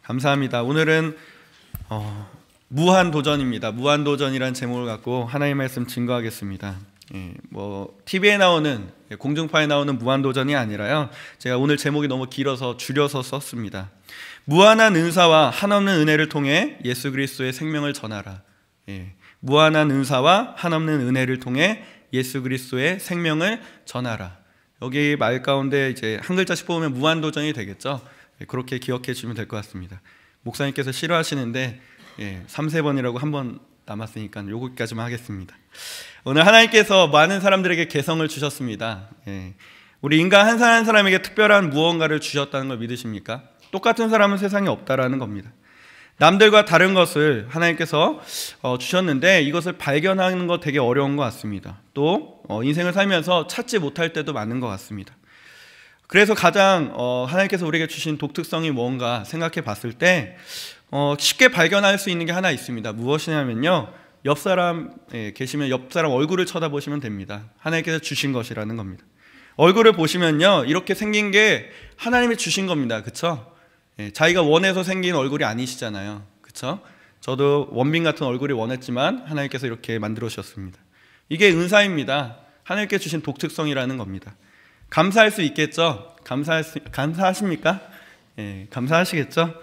감사합니다. 오늘은 무한도전입니다. 무한도전이란 제목을 갖고 하나님의 말씀 증거하겠습니다. TV에 나오는 공중파에 나오는 무한도전이 아니라요. 제가 오늘 제목이 너무 길어서 줄여서 썼습니다. 무한한 은사와 한없는 은혜를 통해 예수 그리스도의 생명을 전하라. 무한한 은사와 한없는 은혜를 통해 예수 그리스도의 생명을 전하라. 여기 말 가운데 이제 한 글자씩 뽑으면 무한도전이 되겠죠. 그렇게 기억해 주시면 될 것 같습니다. 목사님께서 싫어하시는데 3-4번이라고 한 번 남았으니까 요거까지만 하겠습니다. 오늘 하나님께서 많은 사람들에게 개성을 주셨습니다. 우리 인간 한 사람 한 사람에게 특별한 무언가를 주셨다는 걸 믿으십니까? 똑같은 사람은 세상에 없다라는 겁니다. 남들과 다른 것을 하나님께서 주셨는데 이것을 발견하는 거 되게 어려운 것 같습니다. 또 인생을 살면서 찾지 못할 때도 많은 것 같습니다. 그래서 가장 하나님께서 우리에게 주신 독특성이 뭔가 생각해 봤을 때 쉽게 발견할 수 있는 게 하나 있습니다. 무엇이냐면요, 옆 사람에 계시면 옆 사람 얼굴을 쳐다보시면 됩니다. 하나님께서 주신 것이라는 겁니다. 얼굴을 보시면요, 이렇게 생긴 게 하나님이 주신 겁니다. 그쵸? 자기가 원해서 생긴 얼굴이 아니시잖아요. 그쵸? 저도 원빈 같은 얼굴이 원했지만 하나님께서 이렇게 만들어 주셨습니다. 이게 은사입니다. 하나님께 주신 독특성이라는 겁니다. 감사할 수 있겠죠? 감사하십니까? 감사하시겠죠?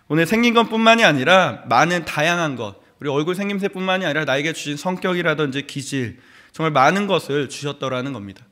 오늘 생긴 것뿐만이 아니라 많은 다양한 것, 우리 얼굴 생김새뿐만이 아니라 나에게 주신 성격이라든지 기질, 정말 많은 것을 주셨더라는 겁니다.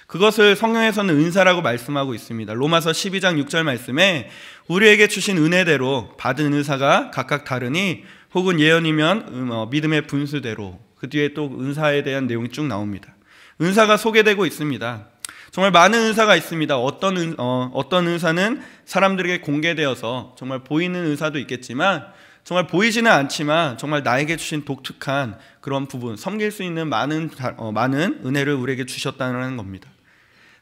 그것을 성경에서는 은사라고 말씀하고 있습니다. 로마서 12장 6절 말씀에 우리에게 주신 은혜대로 받은 은사가 각각 다르니 혹은 예언이면 믿음의 분수대로, 그 뒤에 또 은사에 대한 내용이 쭉 나옵니다. 은사가 소개되고 있습니다. 정말 많은 은사가 있습니다. 어떤 은사는 사람들에게 공개되어서 정말 보이는 은사도 있겠지만 정말 보이지는 않지만 정말 나에게 주신 독특한 그런 부분, 섬길 수 있는 많은 은혜를 우리에게 주셨다는 겁니다.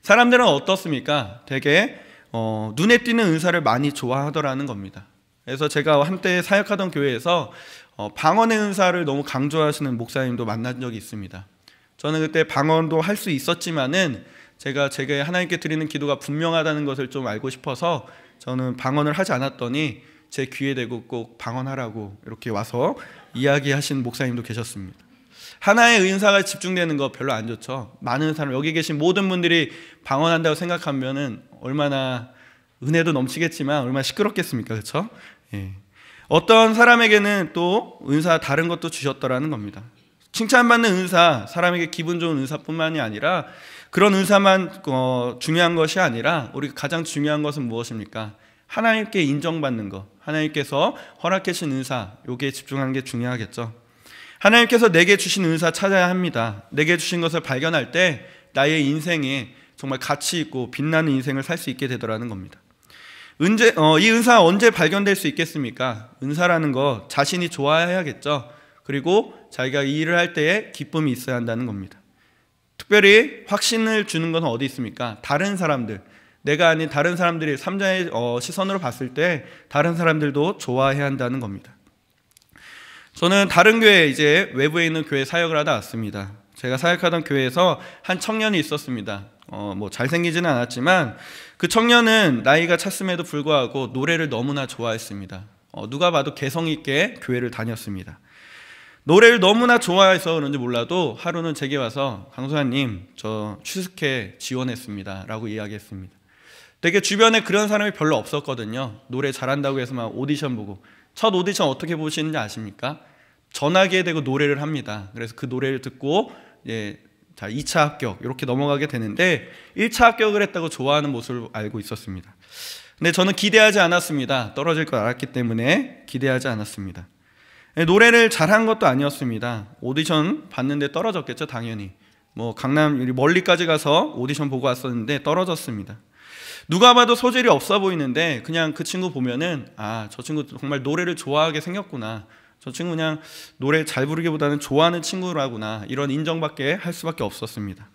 사람들은 어떻습니까? 되게 눈에 띄는 은사를 많이 좋아하더라는 겁니다. 그래서 제가 한때 사역하던 교회에서 방언의 은사를 너무 강조하시는 목사님도 만난 적이 있습니다. 저는 그때 방언도 할 수 있었지만은 제게 하나님께 드리는 기도가 분명하다는 것을 좀 알고 싶어서 저는 방언을 하지 않았더니 제 귀에 대고 꼭 방언하라고 이렇게 와서 이야기하신 목사님도 계셨습니다. 하나의 은사가 집중되는 거 별로 안 좋죠. 많은 사람, 여기 계신 모든 분들이 방언한다고 생각하면은 얼마나 은혜도 넘치겠지만 얼마나 시끄럽겠습니까? 그렇죠? 어떤 사람에게는 또 은사 다른 것도 주셨더라는 겁니다. 칭찬받는 은사, 사람에게 기분 좋은 은사뿐만이 아니라 그런 은사만 중요한 것이 아니라 우리가 가장 중요한 것은 무엇입니까? 하나님께 인정받는 것, 하나님께서 허락해 주신 은사, 여기에 집중하는 게 중요하겠죠. 하나님께서 내게 주신 은사 찾아야 합니다. 내게 주신 것을 발견할 때 나의 인생에 정말 가치 있고 빛나는 인생을 살 수 있게 되더라는 겁니다. 이 은사 언제 발견될 수 있겠습니까? 은사라는 거 자신이 좋아해야겠죠. 그리고 자기가 이 일을 할 때에 기쁨이 있어야 한다는 겁니다. 특별히 확신을 주는 것은 어디 있습니까? 다른 사람들, 내가 아닌 다른 사람들이 3자의 시선으로 봤을 때 다른 사람들도 좋아해야 한다는 겁니다. 저는 다른 교회, 이제 외부에 있는 교회 사역을 하다 왔습니다. 제가 사역하던 교회에서 한 청년이 있었습니다. 잘생기지는 않았지만 그 청년은 나이가 찼음에도 불구하고 노래를 너무나 좋아했습니다. 누가 봐도 개성 있게 교회를 다녔습니다. 노래를 너무나 좋아해서 그런지 몰라도 하루는 제게 와서 강소연님, 저 취숙회 지원했습니다 라고 이야기했습니다. 되게 주변에 그런 사람이 별로 없었거든요. 노래 잘한다고 해서 막 오디션 보고. 첫 오디션 어떻게 보시는지 아십니까? 전화기에 대고 노래를 합니다. 그래서 그 노래를 듣고 2차 합격 이렇게 넘어가게 되는데 1차 합격을 했다고 좋아하는 모습을 알고 있었습니다. 근데 저는 기대하지 않았습니다. 떨어질 걸 알았기 때문에 기대하지 않았습니다. 노래를 잘한 것도 아니었습니다. 오디션 봤는데 떨어졌겠죠, 당연히. 강남 멀리까지 가서 오디션 보고 왔었는데 떨어졌습니다. 누가 봐도 소질이 없어 보이는데 그냥 그 친구 보면은 저 친구 정말 노래를 좋아하게 생겼구나. 저 친구 그냥 노래 잘 부르기보다는 좋아하는 친구라구나. 이런 인정받게 할 수밖에 없었습니다.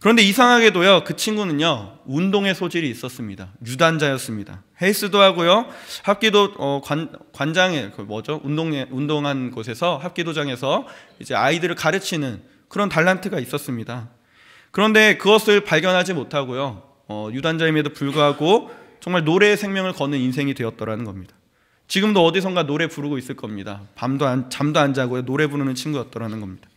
그런데 이상하게도요, 그 친구는요, 운동의 소질이 있었습니다. 유단자였습니다. 헬스도 하고요, 합기도 관장에 운동한 곳에서 합기도장에서 이제 아이들을 가르치는 그런 달란트가 있었습니다. 그런데 그것을 발견하지 못하고요, 유단자임에도 불구하고 정말 노래의 생명을 거는 인생이 되었더라는 겁니다. 지금도 어디선가 노래 부르고 있을 겁니다. 잠도 안 자고 노래 부르는 친구였더라는 겁니다.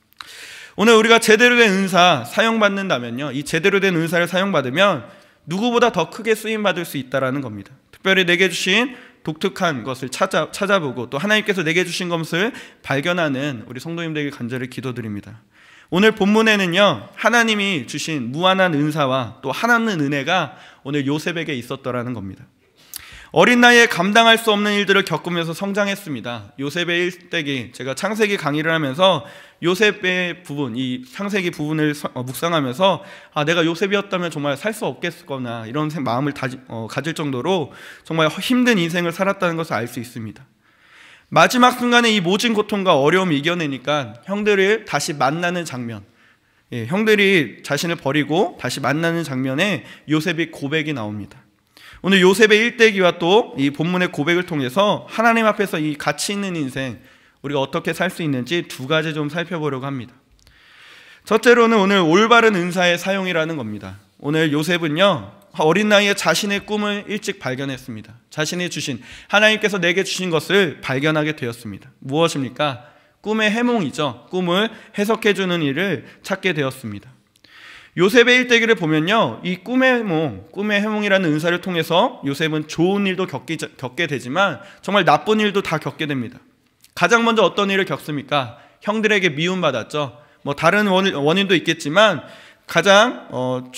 오늘 우리가 제대로 된 은사 사용받는다면요, 이 제대로 된 은사를 사용받으면 누구보다 더 크게 쓰임받을 수 있다는 겁니다. 특별히 내게 주신 독특한 것을 찾아보고 또 하나님께서 내게 주신 것을 발견하는 우리 성도님들에게 간절히 기도드립니다. 오늘 본문에는요, 하나님이 주신 무한한 은사와 또 하나님 은혜가 오늘 요셉에게 있었더라는 겁니다. 어린 나이에 감당할 수 없는 일들을 겪으면서 성장했습니다. 요셉의 일대기, 제가 창세기 강의를 하면서 요셉의 부분, 이 창세기 부분을 묵상하면서 내가 요셉이었다면 정말 살 수 없겠거나 이런 마음을 가질 정도로 정말 힘든 인생을 살았다는 것을 알 수 있습니다. 마지막 순간에 이 모진 고통과 어려움을 이겨내니까 형들을 다시 만나는 장면, 형들이 자신을 버리고 다시 만나는 장면에 요셉의 고백이 나옵니다. 오늘 요셉의 일대기와 또 이 본문의 고백을 통해서 하나님 앞에서 이 가치 있는 인생, 우리가 어떻게 살 수 있는지 두 가지 좀 살펴보려고 합니다. 첫째로는 오늘 올바른 은사의 사용이라는 겁니다. 오늘 요셉은요, 어린 나이에 자신의 꿈을 일찍 발견했습니다. 자신이 주신, 하나님께서 내게 주신 것을 발견하게 되었습니다. 무엇입니까? 꿈의 해몽이죠. 꿈을 해석해주는 일을 찾게 되었습니다. 요셉의 일대기를 보면요, 이 꿈의 해몽이라는 은사를 통해서 요셉은 좋은 일도 겪게 되지만 정말 나쁜 일도 다 겪게 됩니다. 가장 먼저 어떤 일을 겪습니까? 형들에게 미움받았죠. 다른 원인도 있겠지만 가장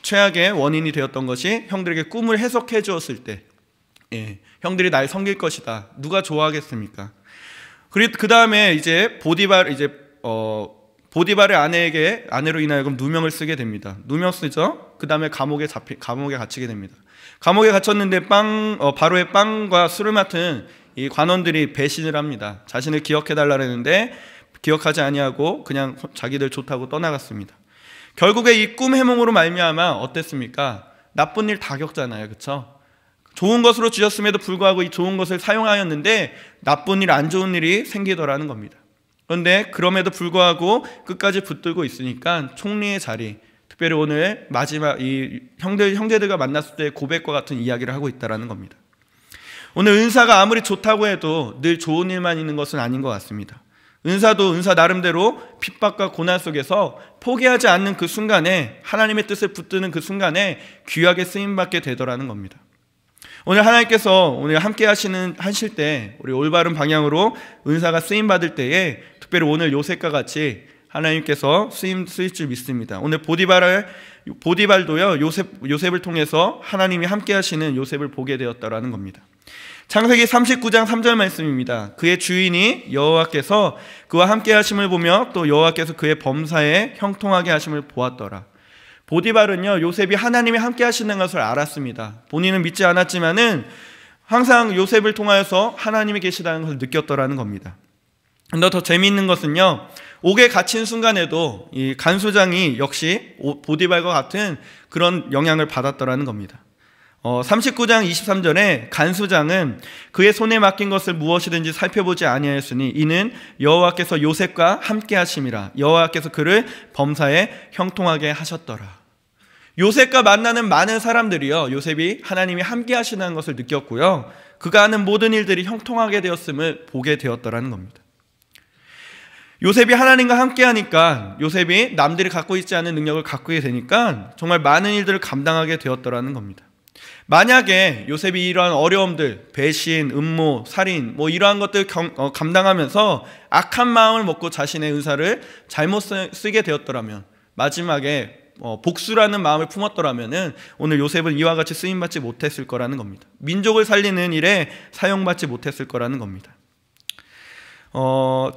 최악의 원인이 되었던 것이 형들에게 꿈을 해석해 주었을 때, 형들이 날 섬길 것이다. 누가 좋아하겠습니까? 그리고 그 다음에 이제 보디발의 아내로 인하여 누명을 쓰게 됩니다. 누명 쓰죠. 그 다음에 감옥에 갇히게 됩니다. 감옥에 갇혔는데 바로의 빵과 술을 맡은 이 관원들이 배신을 합니다. 자신을 기억해달라 했는데 기억하지 아니하고 그냥 자기들 좋다고 떠나갔습니다. 결국에 이 꿈 해몽으로 말미암아 어땠습니까? 나쁜 일 다 겪잖아요, 그렇죠? 좋은 것으로 주셨음에도 불구하고 이 좋은 것을 사용하였는데 나쁜 일, 안 좋은 일이 생기더라는 겁니다. 그런데 그럼에도 불구하고 끝까지 붙들고 있으니까 총리의 자리, 특별히 오늘 마지막 이 형제들과 만났을 때 고백과 같은 이야기를 하고 있다는 겁니다. 오늘 은사가 아무리 좋다고 해도 늘 좋은 일만 있는 것은 아닌 것 같습니다. 은사도 은사 나름대로 핍박과 고난 속에서 포기하지 않는 그 순간에, 하나님의 뜻을 붙드는 그 순간에 귀하게 쓰임받게 되더라는 겁니다. 오늘 하나님께서 오늘 함께 하실 때 우리 올바른 방향으로 은사가 쓰임받을 때에 특별히 오늘 요셉과 같이 하나님께서 쓰일 줄 믿습니다. 오늘 보디발도요, 요셉을 통해서 하나님이 함께 하시는 요셉을 보게 되었다라는 겁니다. 창세기 39장 3절 말씀입니다. 그의 주인이 여호와께서 그와 함께 하심을 보며 또 여호와께서 그의 범사에 형통하게 하심을 보았더라. 보디발은요, 요셉이 하나님이 함께 하시는 것을 알았습니다. 본인은 믿지 않았지만은 항상 요셉을 통하여서 하나님이 계시다는 것을 느꼈더라는 겁니다. 근데 더 재미있는 것은요, 옥에 갇힌 순간에도 이 간수장이 역시 보디발과 같은 그런 영향을 받았더라는 겁니다. 39장 23절에 간수장은 그의 손에 맡긴 것을 무엇이든지 살펴보지 아니하였으니 이는 여호와께서 요셉과 함께 하심이라. 여호와께서 그를 범사에 형통하게 하셨더라. 요셉과 만나는 많은 사람들이요, 요셉이 하나님이 함께 하시는 것을 느꼈고요, 그가 하는 모든 일들이 형통하게 되었음을 보게 되었더라는 겁니다. 요셉이 하나님과 함께 하니까 요셉이 남들이 갖고 있지 않은 능력을 갖게 되니까 정말 많은 일들을 감당하게 되었더라는 겁니다. 만약에 요셉이 이러한 어려움들, 배신, 음모, 살인 이러한 것들 감당하면서 악한 마음을 먹고 자신의 은사를 잘못 쓰게 되었더라면, 마지막에 복수라는 마음을 품었더라면 오늘 요셉은 이와 같이 쓰임받지 못했을 거라는 겁니다. 민족을 살리는 일에 사용받지 못했을 거라는 겁니다.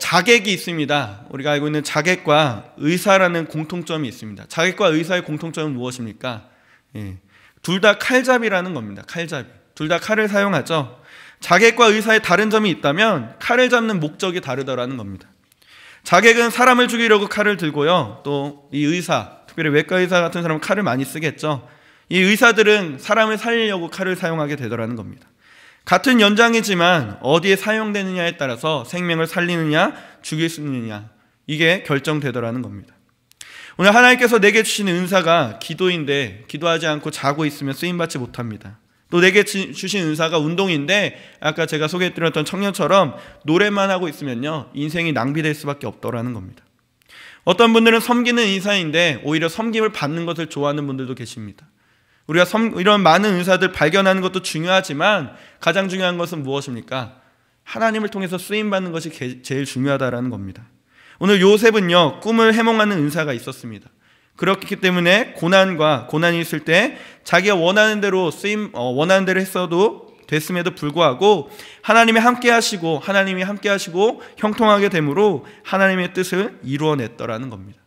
자객이 있습니다. 우리가 알고 있는 자객과 의사라는 공통점이 있습니다. 자객과 의사의 공통점은 무엇입니까? 둘 다 칼잡이라는 겁니다. 칼잡이. 둘 다 칼을 사용하죠. 자객과 의사의 다른 점이 있다면 칼을 잡는 목적이 다르다라는 겁니다. 자객은 사람을 죽이려고 칼을 들고요, 또 이 의사, 특별히 외과 의사 같은 사람은 칼을 많이 쓰겠죠. 이 의사들은 사람을 살리려고 칼을 사용하게 되더라는 겁니다. 같은 연장이지만 어디에 사용되느냐에 따라서 생명을 살리느냐 죽일 수 있느냐, 이게 결정되더라는 겁니다. 오늘 하나님께서 내게 주신 은사가 기도인데 기도하지 않고 자고 있으면 쓰임받지 못합니다. 또 내게 주신 은사가 운동인데 아까 제가 소개해드렸던 청년처럼 노래만 하고 있으면요, 인생이 낭비될 수밖에 없더라는 겁니다. 어떤 분들은 섬기는 인사인데 오히려 섬김을 받는 것을 좋아하는 분들도 계십니다. 우리가 이런 많은 은사들 발견하는 것도 중요하지만 가장 중요한 것은 무엇입니까? 하나님을 통해서 쓰임받는 것이 제일 중요하다는 겁니다. 오늘 요셉은요, 꿈을 해몽하는 은사가 있었습니다. 그렇기 때문에 고난이 있을 때 자기가 원하는 대로 했어도 됐음에도 불구하고 하나님이 함께 하시고 형통하게 됨으로 하나님의 뜻을 이루어냈더라는 겁니다.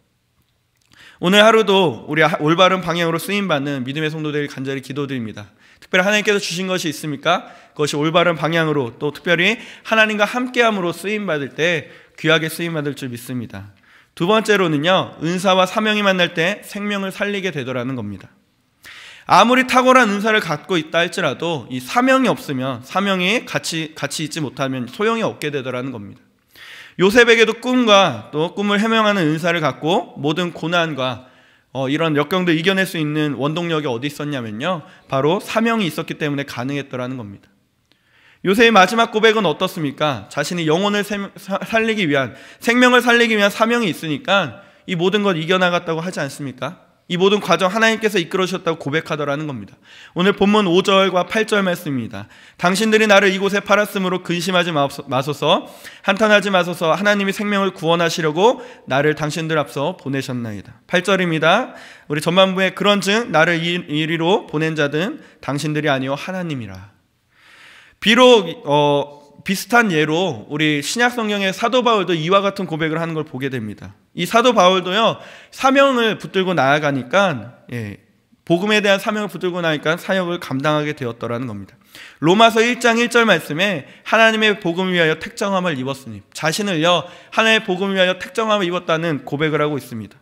오늘 하루도 우리 올바른 방향으로 쓰임받는 믿음의 성도들이 간절히 기도드립니다. 특별히 하나님께서 주신 것이 있습니까? 그것이 올바른 방향으로, 또 특별히 하나님과 함께함으로 쓰임받을 때 귀하게 쓰임받을 줄 믿습니다. 두 번째로는요, 은사와 사명이 만날 때 생명을 살리게 되더라는 겁니다. 아무리 탁월한 은사를 갖고 있다 할지라도 이 사명이 없으면, 사명이 같이 있지 못하면 소용이 없게 되더라는 겁니다. 요셉에게도 꿈과 또 꿈을 해명하는 은사를 갖고 모든 고난과 이런 역경도 이겨낼 수 있는 원동력이 어디 있었냐면요, 바로 사명이 있었기 때문에 가능했더라는 겁니다. 요셉의 마지막 고백은 어떻습니까? 자신이 영혼을 살리기 위한, 생명을 살리기 위한 사명이 있으니까 이 모든 걸 이겨나갔다고 하지 않습니까? 이 모든 과정 하나님께서 이끌어 주셨다고 고백하더라는 겁니다. 오늘 본문 5절과 8절 말씀입니다. 당신들이 나를 이곳에 팔았으므로 근심하지 마소서, 한탄하지 마소서. 하나님이 생명을 구원하시려고 나를 당신들 앞서 보내셨나이다. 8절입니다. 우리 전반부에 그런즉 나를 이리로 보낸 자든 당신들이 아니요 하나님이라. 비록 비슷한 예로 우리 신약 성경의 사도 바울도 이와 같은 고백을 하는 걸 보게 됩니다. 이 사도 바울도요, 사명을 붙들고 나아가니까, 복음에 대한 사명을 붙들고 나니까 사역을 감당하게 되었더라는 겁니다. 로마서 1장 1절 말씀에 하나님의 복음을 위하여 택정함을 입었으니, 자신을요 하나님의 복음을 위하여 택정함을 입었다는 고백을 하고 있습니다.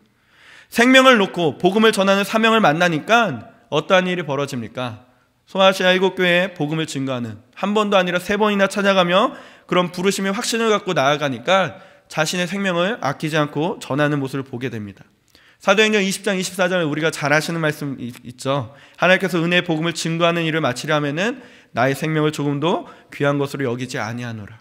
생명을 놓고 복음을 전하는 사명을 만나니까 어떠한 일이 벌어집니까? 소아시아 7교회에 복음을 증거하는, 한 번도 아니라 3번이나 찾아가며 그런 부르심의 확신을 갖고 나아가니까 자신의 생명을 아끼지 않고 전하는 모습을 보게 됩니다. 사도행전 20장 24절 우리가 잘 아시는 말씀 있죠. 하나님께서 은혜의 복음을 증거하는 일을 마치려 하면은 나의 생명을 조금도 귀한 것으로 여기지 아니하노라.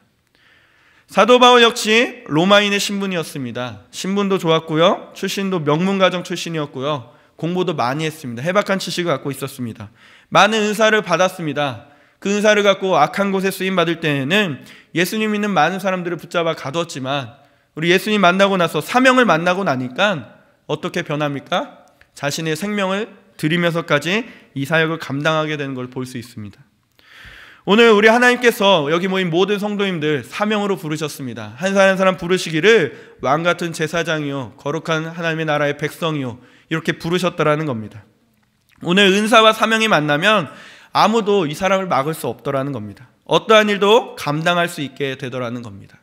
사도 바울 역시 로마인의 신분이었습니다. 신분도 좋았고요, 출신도 명문가정 출신이었고요, 공부도 많이 했습니다. 해박한 지식을 갖고 있었습니다. 많은 은사를 받았습니다. 그 은사를 갖고 악한 곳에 쓰임받을 때에는 예수님 믿는 많은 사람들을 붙잡아 가두었지만, 우리 예수님 만나고 나서 사명을 만나고 나니까 어떻게 변합니까? 자신의 생명을 드리면서까지 이 사역을 감당하게 되는 걸 볼 수 있습니다. 오늘 우리 하나님께서 여기 모인 모든 성도님들 사명으로 부르셨습니다. 한 사람 한 사람 부르시기를 왕같은 제사장이요 거룩한 하나님의 나라의 백성이요 이렇게 부르셨더라는 겁니다. 오늘 은사와 사명이 만나면 아무도 이 사람을 막을 수 없더라는 겁니다. 어떠한 일도 감당할 수 있게 되더라는 겁니다.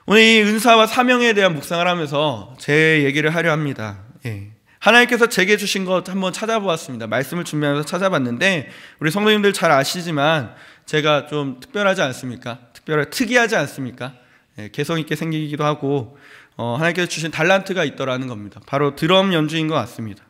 오늘 이 은사와 사명에 대한 묵상을 하면서 제 얘기를 하려 합니다. 하나님께서 제게 주신 것 한번 찾아보았습니다. 말씀을 준비하면서 찾아봤는데, 우리 성도님들 잘 아시지만 제가 좀 특별하지 않습니까? 특이하지 않습니까? 개성 있게 생기기도 하고 하나님께서 주신 달란트가 있더라는 겁니다. 바로 드럼 연주인 것 같습니다.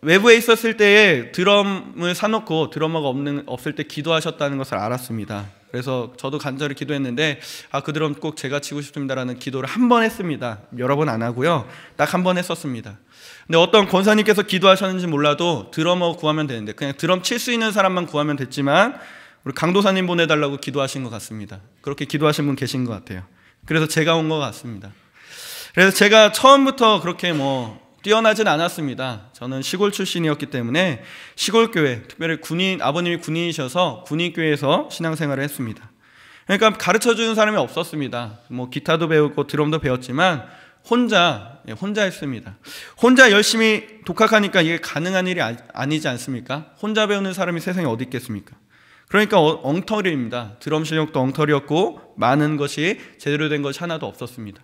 외부에 있었을 때에 드럼을 사놓고 드러머가 없을 때 기도하셨다는 것을 알았습니다. 그래서 저도 간절히 기도했는데 그 드럼 꼭 제가 치고 싶습니다라는 기도를 한 번 했습니다. 여러 번 안 하고요, 딱 한 번 했었습니다. 근데 어떤 권사님께서 기도하셨는지 몰라도 드러머 구하면 되는데 그냥 드럼 칠 수 있는 사람만 구하면 됐지만 우리 강도사님 보내달라고 기도하신 것 같습니다. 그렇게 기도하신 분 계신 것 같아요. 그래서 제가 온 것 같습니다. 그래서 제가 처음부터 그렇게 뛰어나진 않았습니다. 저는 시골 출신이었기 때문에 시골교회, 특별히 아버님이 군인이셔서 군인교회에서 신앙생활을 했습니다. 그러니까 가르쳐주는 사람이 없었습니다. 기타도 배우고 드럼도 배웠지만 혼자 했습니다. 혼자 열심히 독학하니까 이게 가능한 일이 아니지 않습니까? 혼자 배우는 사람이 세상에 어디 있겠습니까? 그러니까 엉터리입니다. 드럼 실력도 엉터리였고 많은 것이 제대로 된 것이 하나도 없었습니다.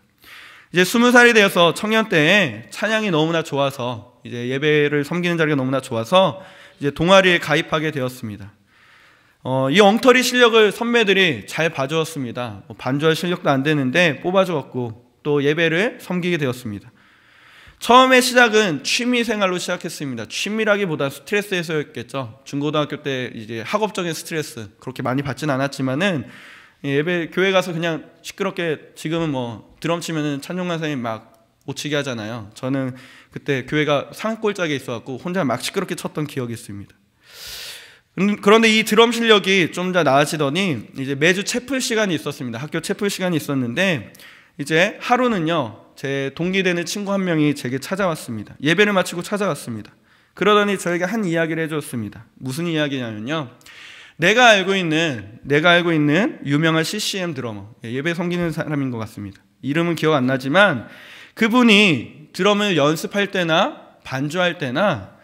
이제 20살이 되어서 청년 때에 찬양이 너무나 좋아서 이제 예배를 섬기는 자리가 너무나 좋아서 이제 동아리에 가입하게 되었습니다. 이 엉터리 실력을 선배들이 잘 봐주었습니다. 반주할 실력도 안 되는데 뽑아주었고 또 예배를 섬기게 되었습니다. 처음에 시작은 취미 생활로 시작했습니다. 취미라기보다 스트레스 해소였겠죠. 중고등학교 때 이제 학업적인 스트레스 그렇게 많이 받진 않았지만은 예배 교회 가서 그냥 시끄럽게, 지금은 뭐 드럼 치면은 찬송가 선생님 막 못치게 하잖아요. 저는 그때 교회가 산골짜기에 있어갖고 혼자 막 시끄럽게 쳤던 기억이 있습니다. 그런데 이 드럼 실력이 좀 더 나아지더니 이제 매주 채플 시간이 있었습니다. 학교 채플 시간이 있었는데 이제 하루는요, 제 동기 되는 친구 한 명이 제게 찾아왔습니다. 예배를 마치고 찾아왔습니다. 그러더니 저에게 한 이야기를 해줬습니다. 무슨 이야기냐면요, 내가 알고 있는 유명한 CCM 드러머, 예배 섬기는 사람인 것 같습니다. 이름은 기억 안 나지만 그분이 드럼을 연습할 때나 반주할 때나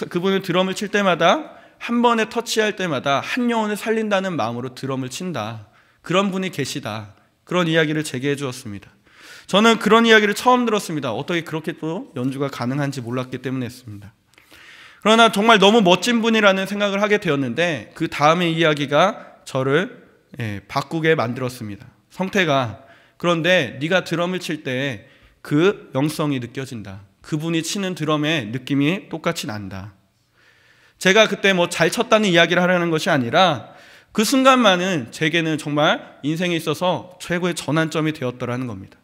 그분은 드럼을 칠 때마다 한 번에 터치할 때마다 한 영혼을 살린다는 마음으로 드럼을 친다. 그런 분이 계시다. 그런 이야기를 제게 해주었습니다. 저는 그런 이야기를 처음 들었습니다. 어떻게 그렇게 또 연주가 가능한지 몰랐기 때문에 했습니다. 그러나 정말 너무 멋진 분이라는 생각을 하게 되었는데 그 다음의 이야기가 저를 바꾸게 만들었습니다. 성태가, 그런데 네가 드럼을 칠 때 그 영성이 느껴진다. 그분이 치는 드럼의 느낌이 똑같이 난다. 제가 그때 뭐 잘 쳤다는 이야기를 하려는 것이 아니라 그 순간만은 제게는 정말 인생에 있어서 최고의 전환점이 되었더라는 겁니다.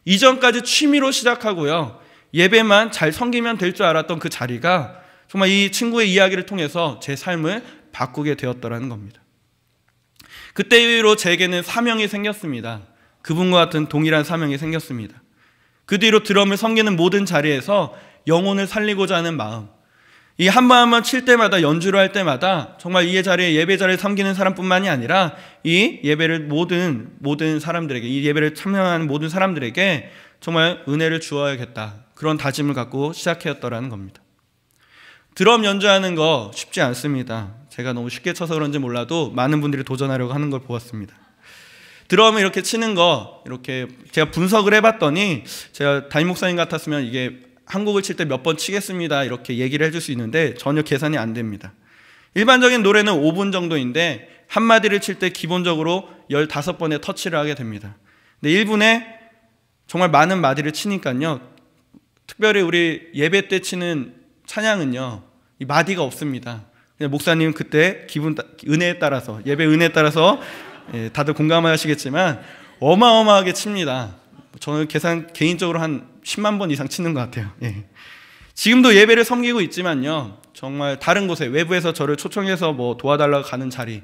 이전까지 취미로 시작하고요, 예배만 잘 섬기면 될 줄 알았던 그 자리가 정말 이 친구의 이야기를 통해서 제 삶을 바꾸게 되었더라는 겁니다. 그때 이후로 제게는 사명이 생겼습니다. 그분과 같은 동일한 사명이 생겼습니다. 그 뒤로 드럼을 섬기는 모든 자리에서 영혼을 살리고자 하는 마음, 이 한 번 한 번 칠 때마다, 연주를 할 때마다 정말 이 자리에, 예배 자리를 섬기는 사람뿐만이 아니라 이 예배를 모든 사람들에게, 이 예배를 참여하는 모든 사람들에게 정말 은혜를 주어야겠다, 그런 다짐을 갖고 시작했더라는 겁니다. 드럼 연주하는 거 쉽지 않습니다. 제가 너무 쉽게 쳐서 그런지 몰라도 많은 분들이 도전하려고 하는 걸 보았습니다. 드럼을 이렇게 치는 거, 이렇게 제가 분석을 해봤더니, 제가 담임 목사님 같았으면 이게 한 곡을 칠 때 몇 번 치겠습니다 이렇게 얘기를 해줄 수 있는데 전혀 계산이 안 됩니다. 일반적인 노래는 5분 정도인데 한 마디를 칠 때 기본적으로 15번의 터치를 하게 됩니다. 근데 1분에 정말 많은 마디를 치니까요, 특별히 우리 예배 때 치는 찬양은요, 이 마디가 없습니다. 그냥 목사님 그때 은혜에 따라서, 예배 은혜에 따라서 다들 공감하시겠지만 어마어마하게 칩니다. 저는 계산 개인적으로 한 10만 번 이상 치는 것 같아요. 지금도 예배를 섬기고 있지만요, 정말 다른 곳에, 외부에서 저를 초청해서 뭐 도와달라고 가는 자리,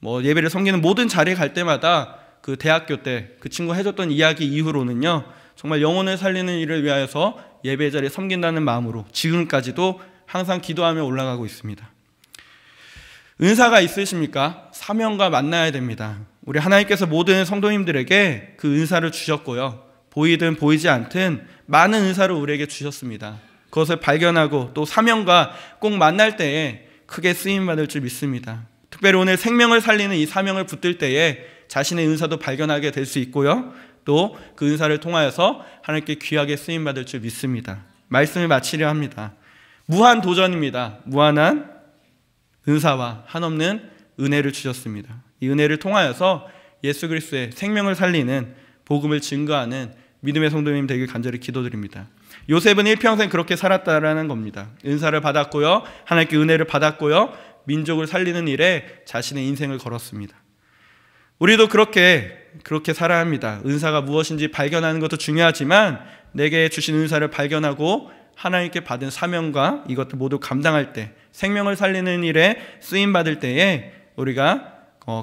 뭐 예배를 섬기는 모든 자리에 갈 때마다 그 대학교 때 그 친구가 해줬던 이야기 이후로는요, 정말 영혼을 살리는 일을 위하여서 예배 자리에 섬긴다는 마음으로 지금까지도 항상 기도하며 올라가고 있습니다. 은사가 있으십니까? 사명과 만나야 됩니다. 우리 하나님께서 모든 성도님들에게 그 은사를 주셨고요, 보이든 보이지 않든 많은 은사를 우리에게 주셨습니다. 그것을 발견하고 또 사명과 꼭 만날 때에 크게 쓰임받을 줄 믿습니다. 특별히 오늘 생명을 살리는 이 사명을 붙들 때에 자신의 은사도 발견하게 될 수 있고요, 또 그 은사를 통하여서 하나님께 귀하게 쓰임받을 줄 믿습니다. 말씀을 마치려 합니다. 무한 도전입니다. 무한한 은사와 한없는 은혜를 주셨습니다. 이 은혜를 통하여서 예수 그리스도의 생명을 살리는 복음을 증거하는 믿음의 성도님 되길 간절히 기도드립니다. 요셉은 일평생 그렇게 살았다라는 겁니다. 은사를 받았고요, 하나님께 은혜를 받았고요, 민족을 살리는 일에 자신의 인생을 걸었습니다. 우리도 그렇게 살아야 합니다. 은사가 무엇인지 발견하는 것도 중요하지만 내게 주신 은사를 발견하고 하나님께 받은 사명과 이것들 모두 감당할 때, 생명을 살리는 일에 쓰임받을 때에 우리가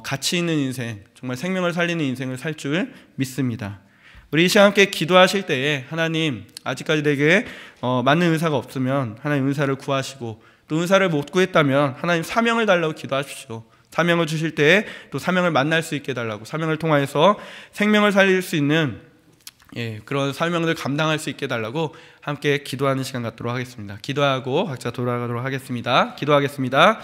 가치 있는 인생, 정말 생명을 살리는 인생을 살 줄 믿습니다. 우리 이 시간 함께 기도하실 때에 하나님, 아직까지 내게 맞는 은사가 없으면 하나님 은사를 구하시고, 또 은사를 못 구했다면 하나님 사명을 달라고 기도하십시오. 사명을 주실 때에 또 사명을 만날 수 있게 해달라고, 사명을 통하여서 생명을 살릴 수 있는 그런 사명을 감당할 수 있게 해달라고 함께 기도하는 시간 갖도록 하겠습니다. 기도하고 각자 돌아가도록 하겠습니다. 기도하겠습니다.